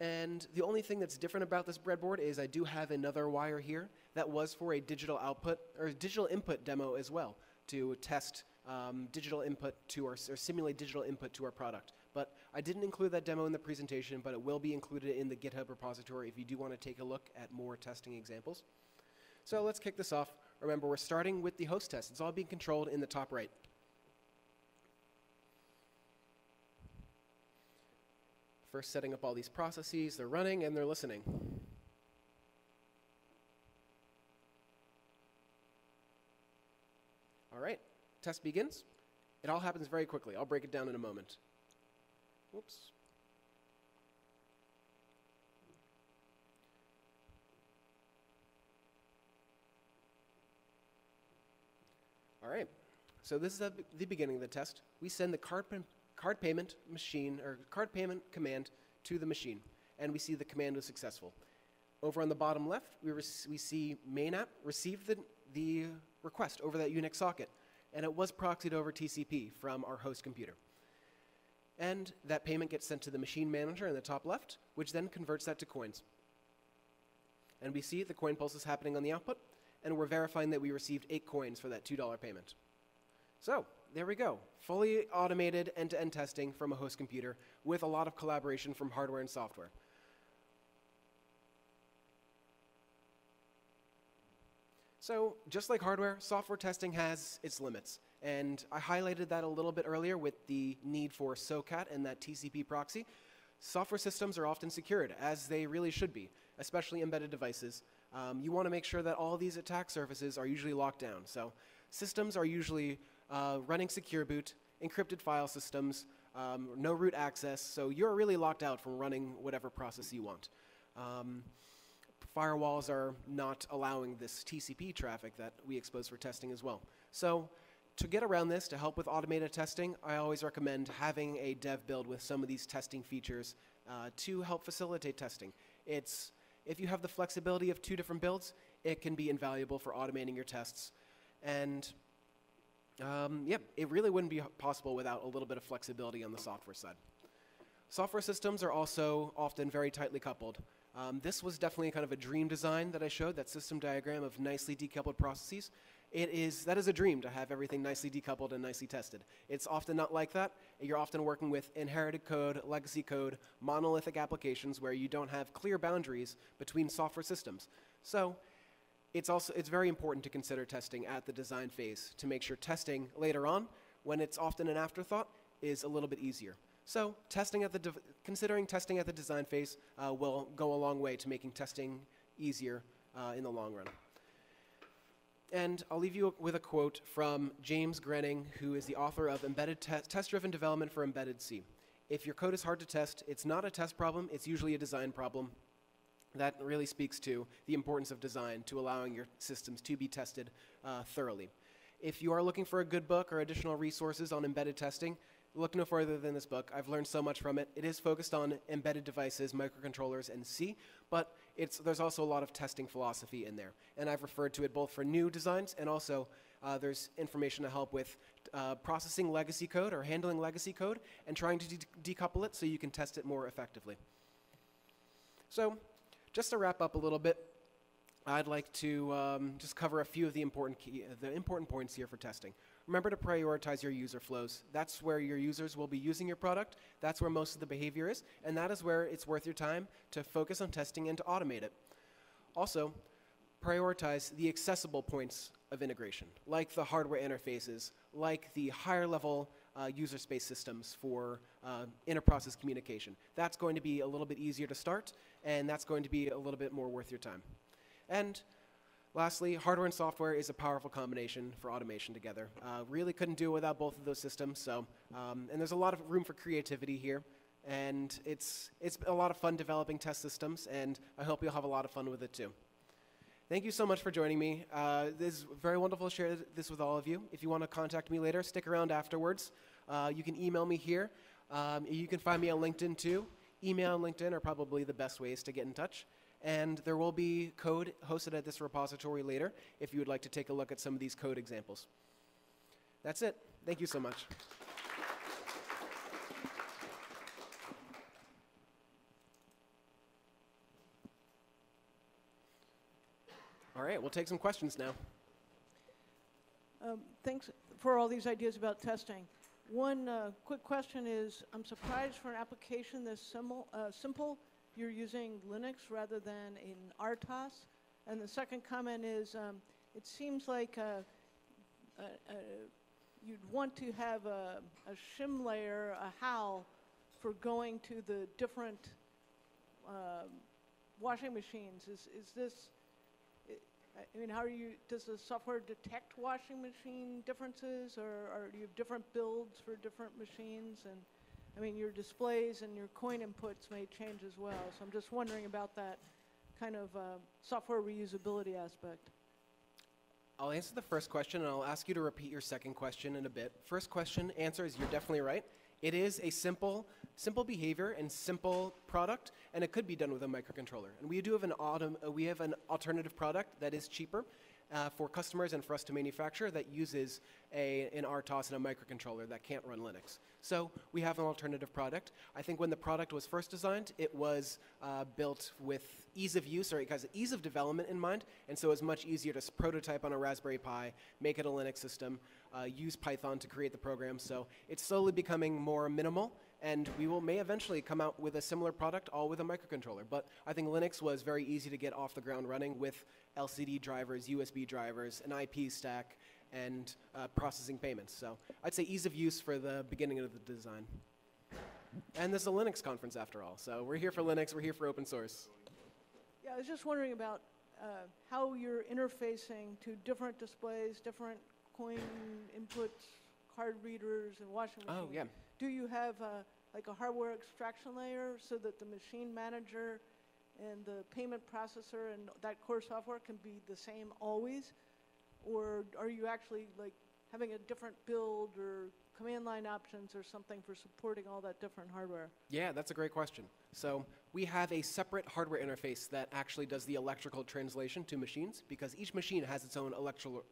And the only thing that's different about this breadboard is I do have another wire here that was for a digital output or digital input demo as well to test digital input to or simulate digital input to our product. But I didn't include that demo in the presentation, but it will be included in the GitHub repository if you do want to take a look at more testing examples. So let's kick this off. Remember, we're starting with the host test. It's all being controlled in the top right. First setting up all these processes, they're running and they're listening. All right, test begins. It all happens very quickly. I'll break it down in a moment. Whoops. All right, so this is the beginning of the test. We send the card payment machine, or card payment command to the machine, and we see the command was successful. Over on the bottom left, we see main app received the request over that Unix socket, and it was proxied over TCP from our host computer. And that payment gets sent to the machine manager in the top left, which then converts that to coins. And we see the coin pulse is happening on the output, and we're verifying that we received 8 coins for that $2 payment. So there we go, fully automated end-to-end testing from a host computer with a lot of collaboration from hardware and software. So just like hardware, software testing has its limits. And I highlighted that a little bit earlier with the need for SOCAT and that TCP proxy. Software systems are often secured, as they really should be, especially embedded devices. You want to make sure that all these attack surfaces are usually locked down. So systems are usually running secure boot, encrypted file systems, no root access, so you're really locked out from running whatever process you want. Firewalls are not allowing this TCP traffic that we expose for testing as well. So to get around this, to help with automated testing, I always recommend having a dev build with some of these testing features to help facilitate testing. If you have the flexibility of 2 different builds, it can be invaluable for automating your tests. And yeah, it really wouldn't be possible without a little bit of flexibility on the software side. Software systems are also often very tightly coupled. This was definitely kind of a dream design that I showed, that system diagram of nicely decoupled processes. That is a dream to have everything nicely decoupled and nicely tested. It's often not like that. You're often working with inherited code, legacy code, monolithic applications where you don't have clear boundaries between software systems. So it's very important to consider testing at the design phase to make sure testing later on, when it's often an afterthought, is a little bit easier. So considering testing at the design phase will go a long way to making testing easier in the long run. And I'll leave you with a quote from James Grenning, who is the author of Embedded Test-Driven Development for Embedded C. If your code is hard to test, it's not a test problem, it's usually a design problem. That really speaks to the importance of design to allowing your systems to be tested thoroughly. If you are looking for a good book or additional resources on embedded testing, look no further than this book. I've learned so much from it. It is focused on embedded devices, microcontrollers, and C, but there's also a lot of testing philosophy in there. And I've referred to it both for new designs and also there's information to help with processing legacy code or handling legacy code and trying to decouple it so you can test it more effectively. So just to wrap up a little bit, I'd like to just cover a few of the important points here for testing. Remember to prioritize your user flows. That's where your users will be using your product. That's where most of the behavior is. And that is where it's worth your time to focus on testing and to automate it. Also, prioritize the accessible points of integration, like the hardware interfaces, like the higher level user space systems for inter-process communication. That's going to be a little bit easier to start, and that's going to be a little bit more worth your time. And lastly, hardware and software is a powerful combination for automation together. Really couldn't do it without both of those systems. So, and there's a lot of room for creativity here. And it's a lot of fun developing test systems, and I hope you'll have a lot of fun with it too. Thank you so much for joining me. This is very wonderful to share this with all of you. If you want to contact me later, stick around afterwards. You can email me here. You can find me on LinkedIn too. Email and LinkedIn are probably the best ways to get in touch. And there will be code hosted at this repository later if you would like to take a look at some of these code examples. That's it. Thank you so much. All right, we'll take some questions now. Thanks for all these ideas about testing. One quick question is, I'm surprised for an application this simple, you're using Linux rather than in RTOS. And the second comment is, it seems like you'd want to have a shim layer, a HAL, for going to the different washing machines? Is this, I mean, does the software detect washing machine differences, or do you have different builds for different machines? And I mean, your displays and your coin inputs may change as well. So I'm just wondering about that kind of software reusability aspect. I'll answer the first question, and I'll ask you to repeat your second question in a bit. First question, answer is you're definitely right. It is a simple behavior and simple product, and it could be done with a microcontroller. And we do have an alternative product that is cheaper for customers and for us to manufacture that uses an RTOS and a microcontroller that can't run Linux. So we have an alternative product. I think when the product was first designed, it was built with ease of use, or it has ease of development in mind, and so it's much easier to prototype on a Raspberry Pi, make it a Linux system, use Python to create the program. So it's slowly becoming more minimal, and we may eventually come out with a similar product, all with a microcontroller. But I think Linux was very easy to get off the ground running with LCD drivers, USB drivers, an IP stack, and processing payments. So I'd say ease of use for the beginning of the design. And this is a Linux conference after all, so we're here for Linux, we're here for open source. Yeah, I was just wondering about how you're interfacing to different displays, different coin inputs, card readers, and washing machines. Oh, yeah. Do you have like a hardware extraction layer so that the machine manager and the payment processor and that core software can be the same always? Or are you actually like having a different build or command line options or something for supporting all that different hardware? Yeah, that's a great question. So we have a separate hardware interface that actually does the electrical translation to machines, because each machine has its own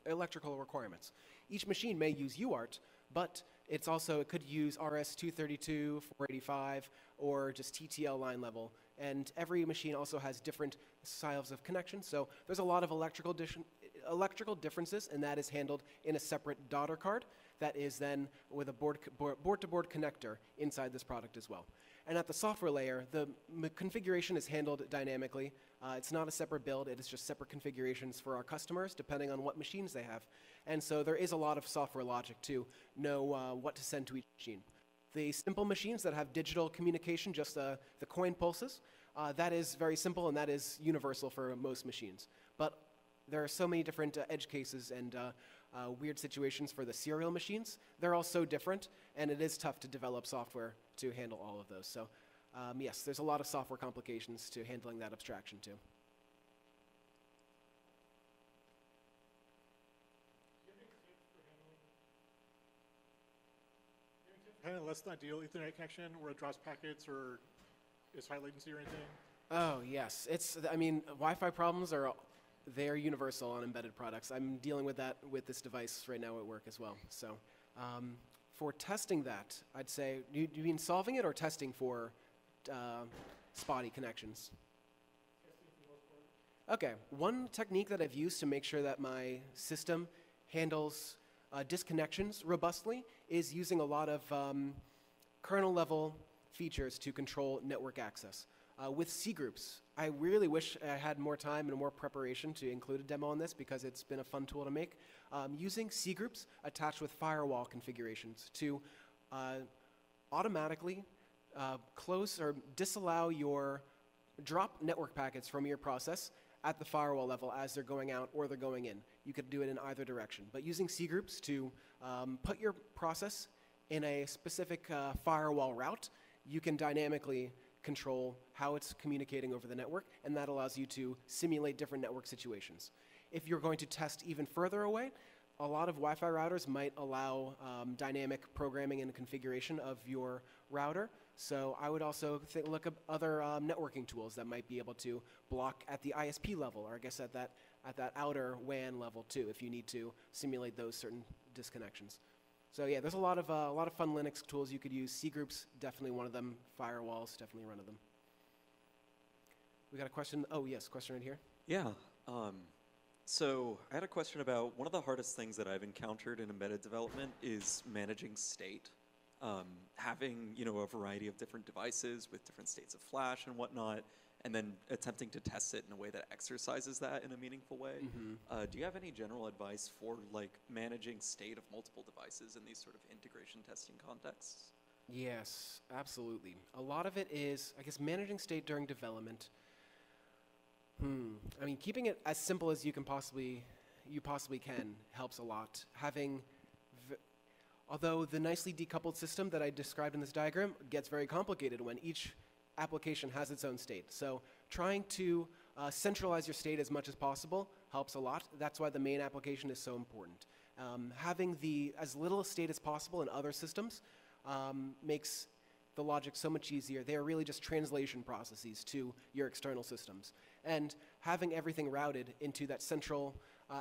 electrical requirements. Each machine may use UART, but it could use RS-232, 485, or just TTL line level. And every machine also has different styles of connection. So there's a lot of electrical differences, and that is handled in a separate daughter card that is then with a board-to-board connector inside this product as well. And at the software layer, the configuration is handled dynamically. It's not a separate build, it is just separate configurations for our customers depending on what machines they have. And so there is a lot of software logic to know what to send to each machine. The simple machines that have digital communication, just the coin pulses, that is very simple and that is universal for most machines. But there are so many different edge cases and weird situations for the serial machines. They're all so different, and it is tough to develop software to handle all of those. So yes, there's a lot of software complications to handling that abstraction too. Kind of less than ideal Ethernet connection where it drops packets or is high latency or anything? Oh yes, I mean, Wi-Fi problems they're universal on embedded products. I'm dealing with that with this device right now at work as well. So for testing that, I'd say, do you mean solving it or testing for spotty connections? Okay, one technique that I've used to make sure that my system handles disconnections robustly is using a lot of kernel level features to control network access. With cgroups, I really wish I had more time and more preparation to include a demo on this because it's been a fun tool to make. Using cgroups attached with firewall configurations to automatically close or disallow your drop network packets from your process at the firewall level as they're going out or they're going in. You could do it in either direction. But using cgroups to put your process in a specific firewall route, you can dynamically control how it's communicating over the network, and that allows you to simulate different network situations. If you're going to test even further away, a lot of Wi-Fi routers might allow dynamic programming and configuration of your router. So I would also look at other networking tools that might be able to block at the ISP level, or I guess at that outer WAN level too, if you need to simulate those certain disconnections. So yeah, there's a lot of fun Linux tools you could use. Cgroups, definitely one of them. Firewalls, definitely one of them. We got a question. Oh yes, question right here. Yeah. So I had a question about one of the hardest things that I've encountered in embedded development is managing state. Having a variety of different devices with different states of flash and whatnot, and then attempting to test it in a way that exercises that in a meaningful way. Mm-hmm. Do you have any general advice for managing state of multiple devices in these sort of integration testing contexts? Yes, absolutely. A lot of it is, I guess, managing state during development. I mean, keeping it as simple as you possibly can helps a lot. Although the nicely decoupled system that I described in this diagram gets very complicated when each application has its own state. So trying to centralize your state as much as possible helps a lot. That's why the main application is so important. Having as little state as possible in other systems makes the logic so much easier. They are really just translation processes to your external systems. And having everything routed into that central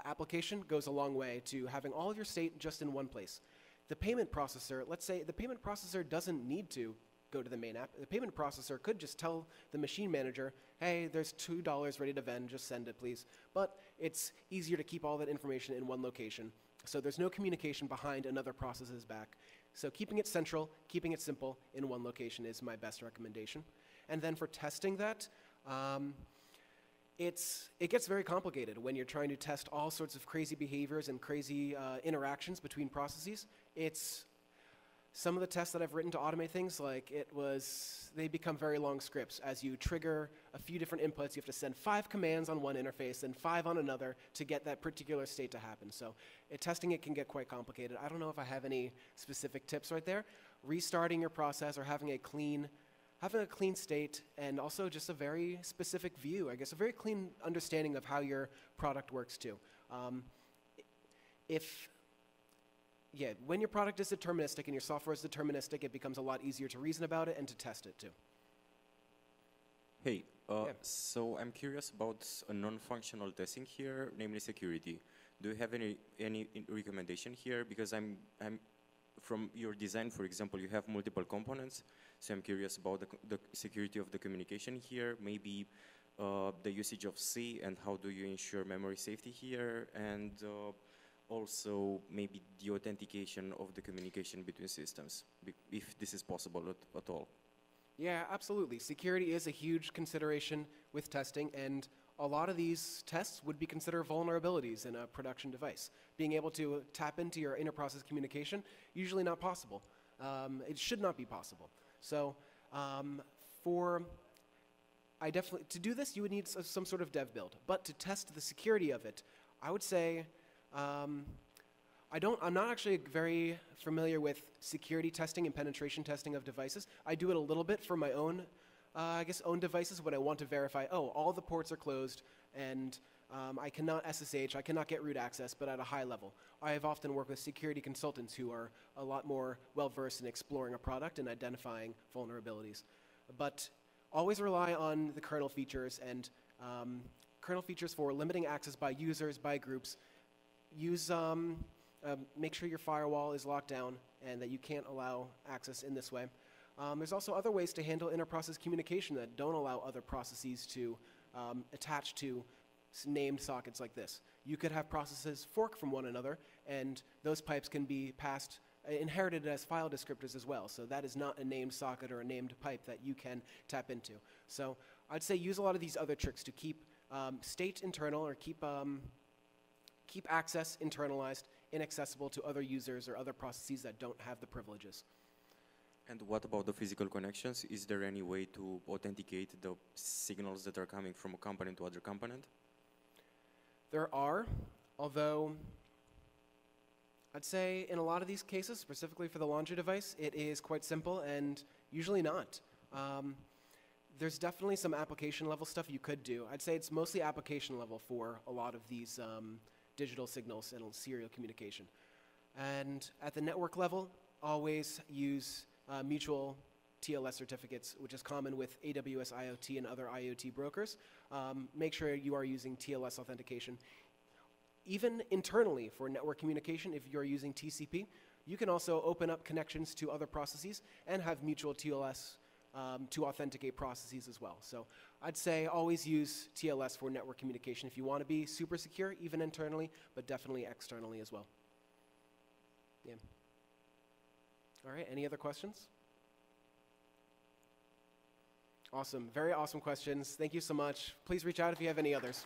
application goes a long way to having all of your state just in one place. The payment processor, let's say the payment processor doesn't need to go to the main app. The payment processor could just tell the machine manager, hey, there's $2 ready to vend, just send it, please. But it's easier to keep all that information in one location. So there's no communication behind another process's back. So keeping it central, keeping it simple in one location is my best recommendation. And then for testing that, it gets very complicated when you're trying to test all sorts of crazy behaviors and crazy interactions between processes. Some of the tests that I've written to automate things, they become very long scripts. As you trigger a few different inputs, you have to send 5 commands on one interface and 5 on another to get that particular state to happen. So testing it can get quite complicated. I don't know if I have any specific tips right there. Restarting your process or having a clean state, and also just a very specific view, I guess, a very clean understanding of how your product works too. When your product is deterministic and your software is deterministic, it becomes a lot easier to reason about it and to test it too. Hey, Yeah. so I'm curious about a non-functional testing here, namely security. Do you have any recommendation here? Because I'm from your design, for example, you have multiple components, so I'm curious about the security of the communication here, maybe the usage of C and how do you ensure memory safety here, and also maybe the authentication of the communication between systems, if this is possible at all. Yeah, absolutely. Security is a huge consideration with testing, and a lot of these tests would be considered vulnerabilities in a production device. Being able to tap into your inter-process communication, usually not possible. It should not be possible. So to do this, you would need some sort of dev build. But to test the security of it, I would say, I'm not actually very familiar with security testing and penetration testing of devices. I do it a little bit for my own, own devices when I want to verify, all the ports are closed and I cannot SSH, I cannot get root access, but at a high level. I have often worked with security consultants who are a lot more well-versed in exploring a product and identifying vulnerabilities. But always rely on the kernel features and kernel features for limiting access by users, by groups. Make sure your firewall is locked down and that you can't allow access in this way. There's also other ways to handle inter-process communication that don't allow other processes to attach to named sockets like this. You could have processes fork from one another, and those pipes can be inherited as file descriptors as well. So that is not a named socket or a named pipe that you can tap into. So I'd say use a lot of these other tricks to keep state internal or keep access internalized, inaccessible to other users or other processes that don't have the privileges. And what about the physical connections? Is there any way to authenticate the signals that are coming from a component to other component? There are, although I'd say in a lot of these cases, specifically for the laundry device, it is quite simple and usually not. There's definitely some application level stuff you could do. I'd say it's mostly application level for a lot of these digital signals and serial communication. And at the network level, always use mutual TLS certificates, which is common with AWS IoT and other IoT brokers. Make sure you are using TLS authentication. Even internally for network communication, if you're using TCP, you can also open up connections to other processes and have mutual TLS to authenticate processes as well. So I'd say always use TLS for network communication if you want to be super secure, even internally, but definitely externally as well. Yeah. All right, any other questions? Awesome, very awesome questions. Thank you so much. Please reach out if you have any others.